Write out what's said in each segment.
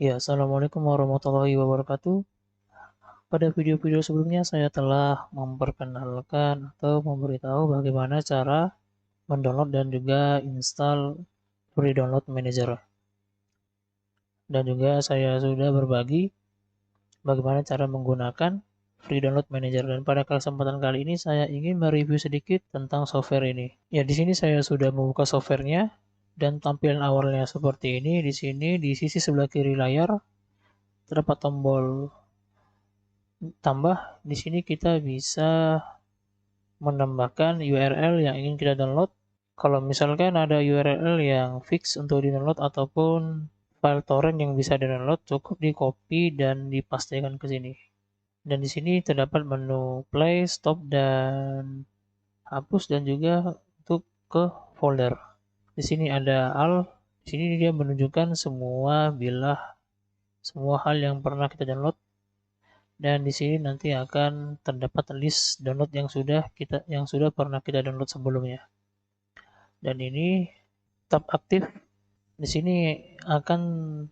Ya, Assalamualaikum warahmatullahi wabarakatuh. Pada video-video sebelumnya saya telah memperkenalkan atau memberitahu bagaimana cara mendownload dan juga install Free Download Manager. Dan juga saya sudah berbagi bagaimana cara menggunakan Free Download Manager. Dan pada kesempatan kali ini saya ingin mereview sedikit tentang software ini. Ya, di sini saya sudah membuka softwarenya dan tampilan awalnya seperti ini. Di sini di sisi sebelah kiri layar terdapat tombol tambah. Di sini kita bisa menambahkan URL yang ingin kita download. Kalau misalkan ada URL yang fix untuk di-download ataupun file torrent yang bisa di-download, cukup di copy dan dipastikan ke sini. Dan di sini terdapat menu play, stop, dan hapus, dan juga untuk ke folder. Di sini ada all. Di sini dia menunjukkan semua hal yang pernah kita download, dan di sini nanti akan terdapat list download yang sudah pernah kita download sebelumnya. Dan ini tab aktif. Di sini akan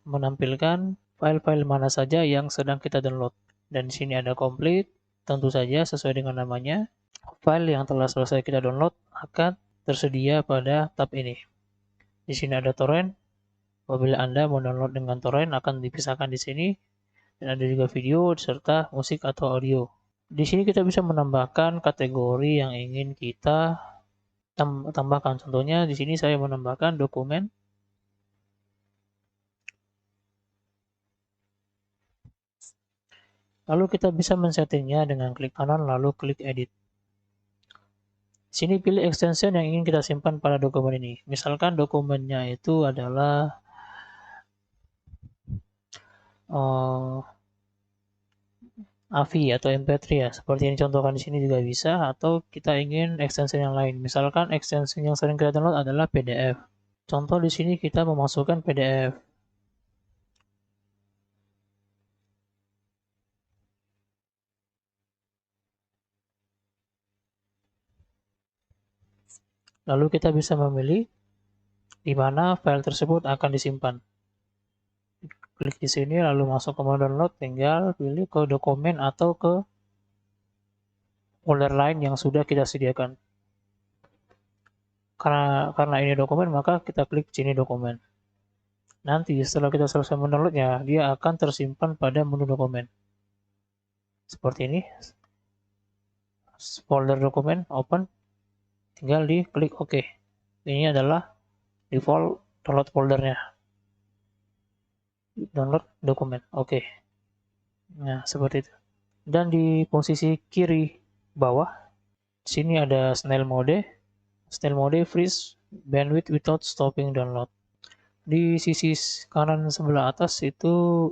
menampilkan file-file mana saja yang sedang kita download. Dan di sini ada complete, tentu saja sesuai dengan namanya. File yang telah selesai kita download akan tersedia pada tab ini. Di sini ada torrent. Apabila Anda mau download dengan torrent akan dipisahkan di sini. Dan ada juga video serta musik atau audio. Di sini kita bisa menambahkan kategori yang ingin kita tambahkan. Contohnya di sini saya menambahkan dokumen. Lalu kita bisa men-settingnya dengan klik kanan lalu klik edit. Di sini pilih extension yang ingin kita simpan pada dokumen ini. Misalkan dokumennya itu adalah AVI atau MP3 ya. Seperti yang dicontohkan di sini juga bisa, atau kita ingin extension yang lain. Misalkan extension yang sering kita download adalah PDF. Contoh di sini kita memasukkan PDF. Lalu kita bisa memilih di mana file tersebut akan disimpan. Klik di sini lalu masuk ke menu download, tinggal pilih ke dokumen atau ke folder lain yang sudah kita sediakan. Karena ini dokumen, maka kita klik sini dokumen. Nanti setelah kita selesai mendownloadnya, dia akan tersimpan pada menu dokumen. Seperti ini. Folder dokumen, open. Tinggal diklik OK. Ini adalah default download foldernya. Download dokumen, OK. Nah, seperti itu. Dan di posisi kiri bawah, sini ada snail mode freeze bandwidth without stopping download. Di sisi kanan sebelah atas itu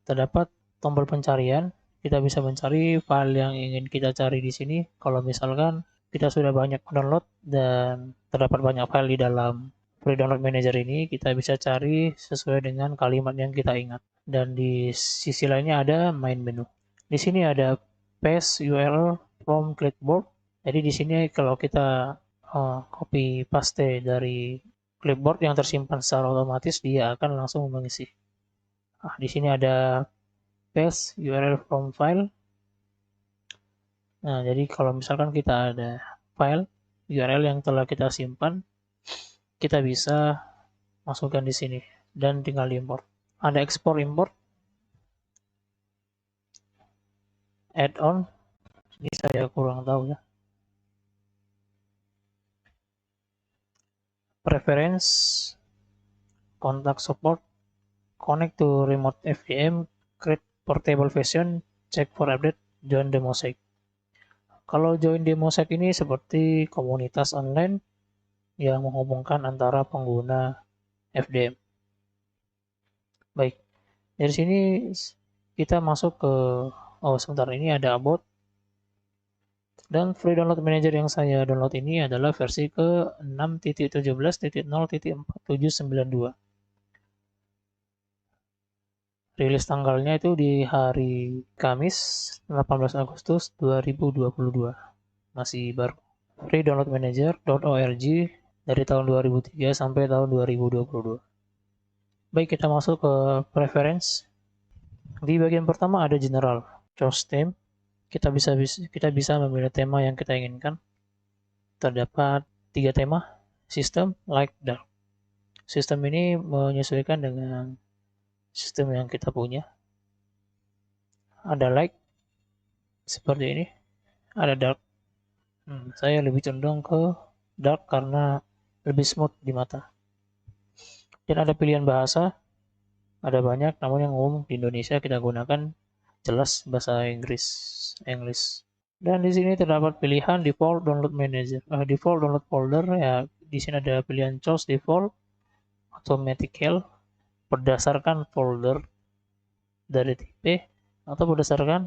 terdapat tombol pencarian. Kita bisa mencari file yang ingin kita cari di sini. Kalau misalkan kita sudah banyak download dan terdapat banyak file di dalam Free Download Manager ini, kita bisa cari sesuai dengan kalimat yang kita ingat. Dan di sisi lainnya ada main menu. Di sini ada paste URL from clipboard. Jadi di sini kalau kita copy paste dari clipboard yang tersimpan secara otomatis, dia akan langsung mengisi. Nah, di sini ada paste URL from file. Nah, jadi kalau misalkan kita ada file URL yang telah kita simpan, kita bisa masukkan di sini dan tinggal import. Ada export import, add-on, ini saya kurang tahu ya. Preference, contact support, connect to remote FDM, create portable version, check for update, join the mosaic. Kalau join the mosaic ini seperti komunitas online yang menghubungkan antara pengguna FDM. Baik, dari sini kita masuk ke sebentar, ini ada about. Dan Free Download Manager yang saya download ini adalah versi ke 6.17.0.4792. Rilis tanggalnya itu di hari Kamis 18 Agustus 2022. Masih baru. freedownloadmanager.org dari tahun 2003 sampai tahun 2022. Baik, kita masuk ke preference. Di bagian pertama ada general, choose theme. Kita bisa memilih tema yang kita inginkan. Terdapat 3 tema, system, light, dark. Sistem ini menyesuaikan dengan sistem yang kita punya. Ada light seperti ini, ada dark. Saya lebih condong ke dark karena lebih smooth di mata. Dan ada pilihan bahasa, ada banyak, namun yang umum di Indonesia kita gunakan jelas bahasa Inggris. Dan di sini terdapat pilihan default download manager, default download folder ya. Di sini ada pilihan choose default, automatical, berdasarkan folder dari tipe atau berdasarkan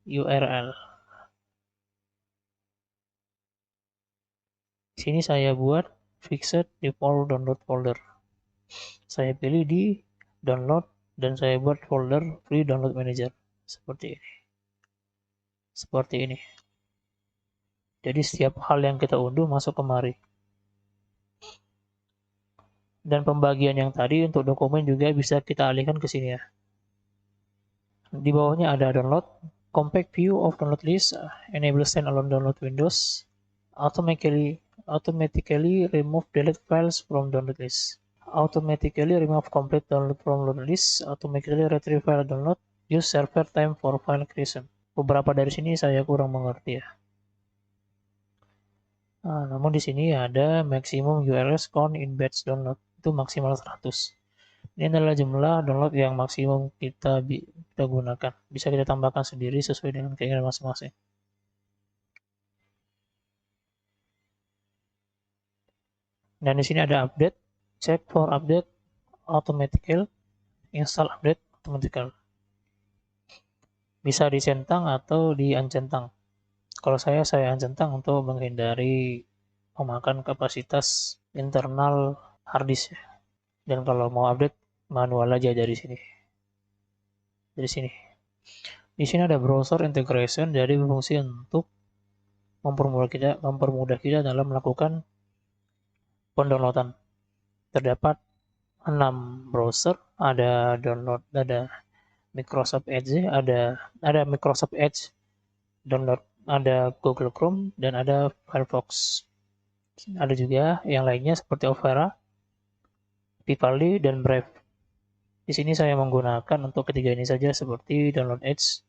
URL. Di sini saya buat fixed default download folder. Saya pilih di download dan saya buat folder free download manager seperti ini. Jadi setiap hal yang kita unduh masuk kemari. Dan pembagian yang tadi untuk dokumen juga bisa kita alihkan ke sini ya. Di bawahnya ada download, compact view of download list, enable standalone download windows, automatically remove delete files from download list, automatically remove complete download from download list, automatically retrieve file download, use server time for file creation. Beberapa dari sini saya kurang mengerti ya. Namun di sini ada maximum URL count in batch download, itu maksimal 100. Ini adalah jumlah download yang maksimum kita gunakan. Bisa kita tambahkan sendiri sesuai dengan keinginan masing-masing. Dan di sini ada update, check for update, automatical, install update, automatical. Bisa dicentang atau diuncentang. Kalau saya uncentang untuk menghindari memakan kapasitas internal harddisk. Dan kalau mau update manual aja dari sini. Di sini ada browser integration, jadi berfungsi untuk mempermudah kita dalam melakukan pendownloadan. Terdapat 6 browser, ada Microsoft Edge, ada Microsoft Edge download, ada Google Chrome dan ada Firefox. Ada juga yang lainnya seperti Opera, Vivaldi dan Brave. Di sini saya menggunakan untuk ketiga ini saja seperti download Edge,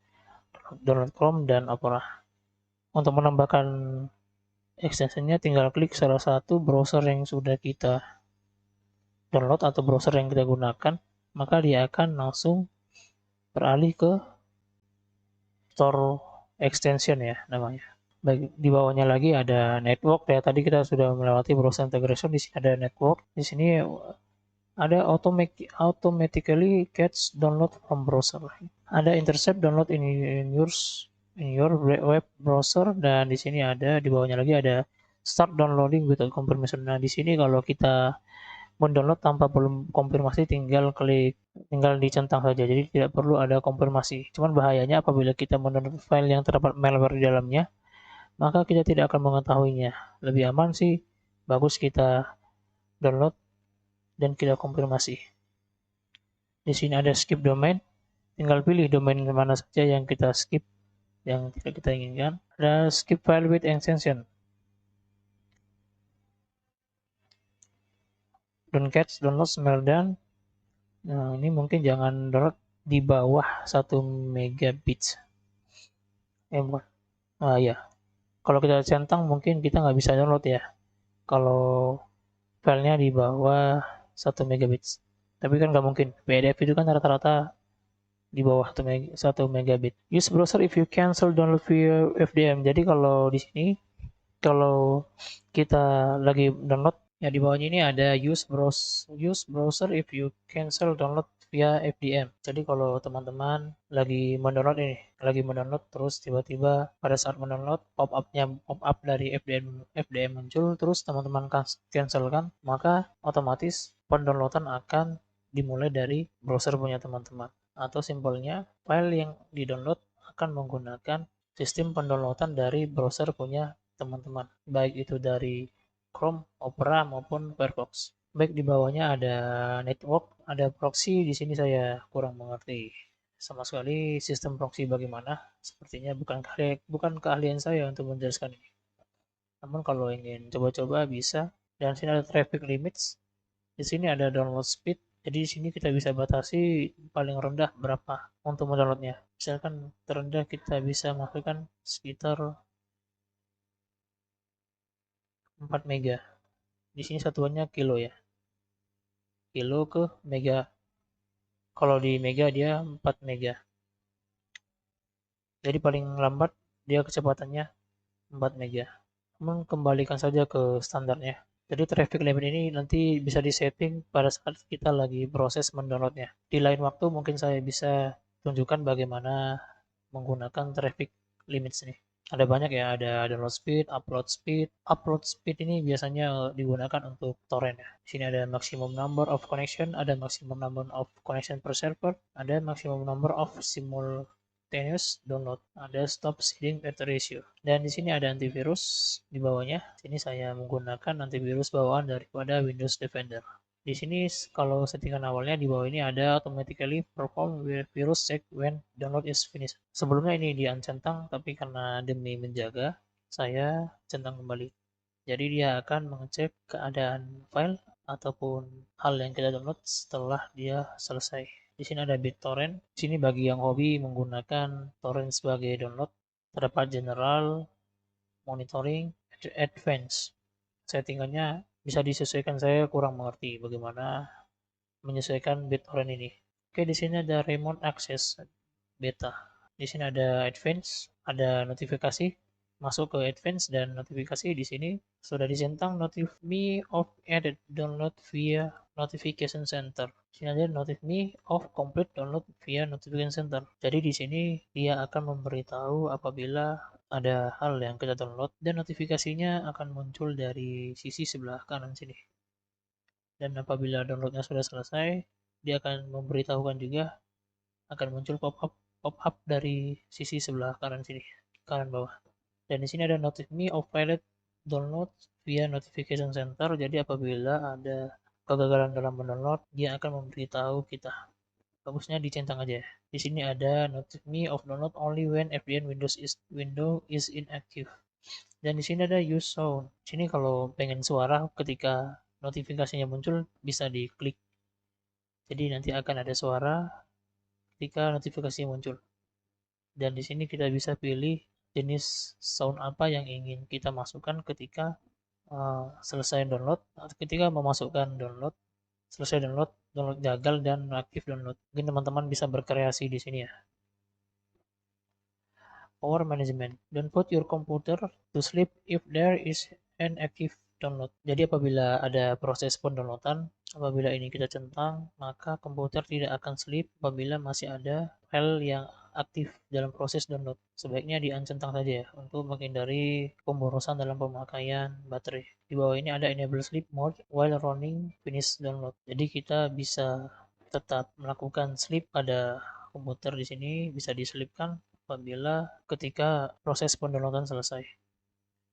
download Chrome dan Opera. Untuk menambahkan extensionnya tinggal klik salah satu browser yang sudah kita download atau browser yang kita gunakan, maka dia akan langsung beralih ke store extension ya namanya. Baik, di bawahnya lagi ada network ya. Tadi kita sudah melewati browser integration, di sini ada network. Di sini ada automatically catch download from browser. Ada intercept download in your web browser, dan di sini ada di bawahnya lagi ada start downloading without confirmation. Nah, di sini kalau kita mendownload tanpa perlu konfirmasi tinggal dicentang saja, jadi tidak perlu ada konfirmasi. Cuman bahayanya apabila kita mendownload file yang terdapat malware di dalamnya, maka kita tidak akan mengetahuinya. Lebih aman sih, bagus kita download dan kita konfirmasi. Di sini ada skip domain, tinggal pilih domain mana saja yang kita skip, yang tidak kita inginkan. Ada skip file with extension, don't catch download Smeltdown. Nah, ini mungkin jangan download di bawah 1 megabit. Bukan. Ya. Kalau kita centang mungkin kita nggak bisa download ya. Kalau filenya di bawah 1 megabit. Tapi kan nggak mungkin. PDF itu kan rata-rata di bawah 1 megabit. Use browser if you cancel download via FDM. Jadi kalau di sini, kalau kita lagi download, ya di bawahnya ini ada use browser if you cancel download via FDM. Jadi kalau teman-teman lagi mendownload terus tiba-tiba pada saat mendownload pop up dari FDM muncul, terus teman-teman cancelkan, maka otomatis pendownloadan akan dimulai dari browser punya teman-teman. Atau simpelnya file yang di-download akan menggunakan sistem pendownloadan dari browser punya teman-teman, baik itu dari Chrome, Opera maupun Firefox. Baik, di bawahnya ada network, ada proxy. Di sini saya kurang mengerti sama sekali sistem proxy bagaimana. Sepertinya bukan keahlian saya untuk menjelaskan ini. Namun kalau ingin coba-coba bisa. Dan sini ada traffic limits. Di sini ada download speed. Jadi di sini kita bisa batasi paling rendah berapa untuk mendownloadnya. Misalkan terendah kita bisa masukkan sekitar 4 mega. Di sini satuannya kilo ya. Kilo ke mega. Kalau di mega dia 4 mega. Jadi paling lambat dia kecepatannya 4 mega. Namun kembalikan saja ke standarnya. Jadi traffic limit ini nanti bisa disetting pada saat kita lagi proses mendownloadnya. Di lain waktu mungkin saya bisa tunjukkan bagaimana menggunakan traffic limit ini. Ada banyak ya, ada download speed, upload speed. Upload speed ini biasanya digunakan untuk torrent ya. Di sini ada maximum number of connection, ada maximum number of connection per server, ada maximum number of simultaneous download, ada stop seeding data ratio. Dan di sini ada antivirus di bawahnya. Sini saya menggunakan antivirus bawaan daripada Windows Defender. Di sini kalau settingan awalnya di bawah ini ada automatically perform virus check when download is finished. Sebelumnya ini di uncentang, tapi karena demi menjaga, saya centang kembali. Jadi dia akan mengecek keadaan file ataupun hal yang kita download setelah dia selesai. Di sini ada BitTorrent. Di sini bagi yang hobi menggunakan torrent sebagai download, terdapat general, monitoring, advance. Settingannya bisa disesuaikan, saya kurang mengerti bagaimana menyesuaikan BitTorrent ini. Oke, di sini ada remote access beta. Di sini ada advance, ada notifikasi, masuk ke advance dan notifikasi. Di sini sudah dicentang notif me of added download via notification center. Di sini ada notif me of complete download via notification center. Jadi di sini dia akan memberitahu apabila ada hal yang kita download dan notifikasinya akan muncul dari sisi sebelah kanan sini. Dan apabila downloadnya sudah selesai, dia akan memberitahukan juga, akan muncul pop-up dari sisi sebelah kanan sini, kanan bawah. Dan di sini ada notif me of failed download via notification center. Jadi apabila ada kegagalan dalam mendownload, dia akan memberitahu kita. Bagusnya dicentang aja. Di sini ada notif me of download only when FDN window is inactive. Dan di sini ada use sound. Di sini kalau pengen suara ketika notifikasinya muncul bisa diklik. Jadi nanti akan ada suara ketika notifikasi muncul. Dan di sini kita bisa pilih jenis sound apa yang ingin kita masukkan ketika selesai download, ketika memasukkan download, selesai download, download gagal dan aktif download. Mungkin teman-teman bisa berkreasi di sini ya. Power management. Don't put your computer to sleep if there is an active download. Jadi apabila ada proses pendownloadan, apabila ini kita centang, maka komputer tidak akan sleep apabila masih ada file yang aktif dalam proses download. Sebaiknya di-uncentang saja ya, untuk menghindari pemborosan dalam pemakaian baterai. Di bawah ini ada enable sleep mode while running finish download. Jadi kita bisa tetap melakukan sleep pada komputer. Di sini bisa diselipkan apabila ketika proses pendownloadan selesai.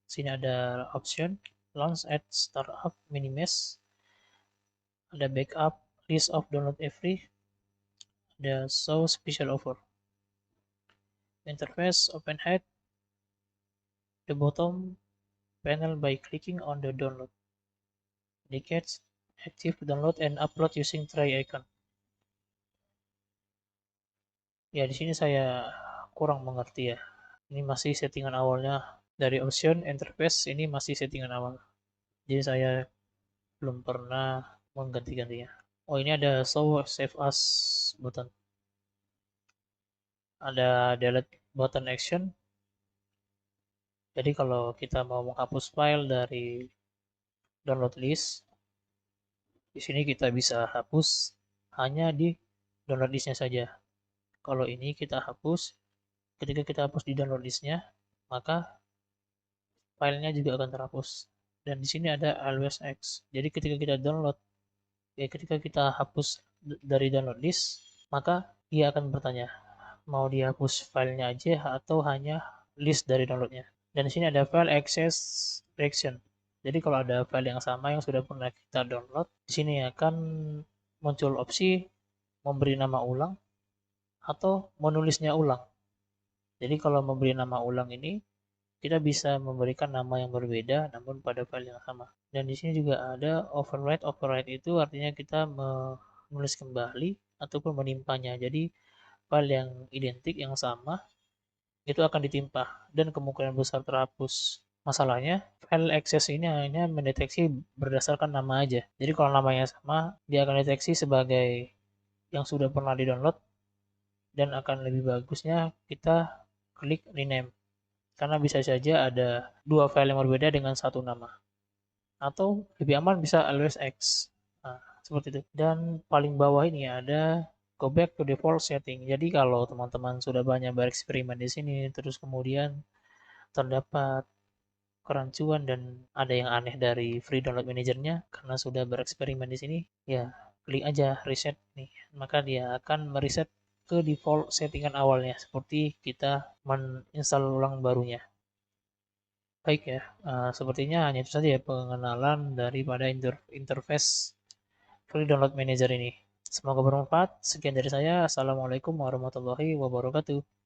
Sini ada option launch at startup minimize, ada backup, list of download every, ada show special offer. Interface open head the bottom panel by clicking on the download. Indicates active download and upload using tray icon. Ya, di sini saya kurang mengerti ya. Ini masih settingan awalnya dari option interface, ini masih settingan awal. Jadi saya belum pernah mengganti-gantinya. Oh, ini ada show save as button. Ada delete button action. Jadi kalau kita mau menghapus file dari download list, di sini kita bisa hapus hanya di download listnya saja. Kalau ini kita hapus, ketika kita hapus di download listnya, maka filenya juga akan terhapus. Dan di sini ada always X. Jadi ketika kita download, ketika kita hapus dari download list, maka dia akan bertanya, mau dihapus filenya aja atau hanya list dari downloadnya. Dan di sini ada file access direction. Jadi kalau ada file yang sama yang sudah pernah kita download, di sini akan muncul opsi memberi nama ulang atau menulisnya ulang. Jadi kalau memberi nama ulang ini, kita bisa memberikan nama yang berbeda namun pada file yang sama. Dan di sini juga ada overwrite. Overwrite itu artinya kita menulis kembali ataupun menimpanya. Jadi file yang identik yang sama itu akan ditimpa dan kemungkinan besar terhapus. Masalahnya, file access ini hanya mendeteksi berdasarkan nama aja. Jadi kalau namanya sama, dia akan deteksi sebagai yang sudah pernah di-download dan akan lebih bagusnya kita klik rename. Karena bisa saja ada dua file yang berbeda dengan satu nama. Atau lebih aman bisa always X. Nah, seperti itu. Dan paling bawah ini ada go back to default setting. Jadi kalau teman-teman sudah banyak bereksperimen di sini, terus kemudian terdapat kerancuan dan ada yang aneh dari free download manajernya karena sudah bereksperimen di sini, ya klik aja reset nih. Maka dia akan mereset ke default settingan awalnya seperti kita menginstal ulang barunya. Baik ya, sepertinya hanya itu saja ya pengenalan daripada interface free download manager ini. Semoga bermanfaat. Sekian dari saya. Assalamualaikum warahmatullahi wabarakatuh.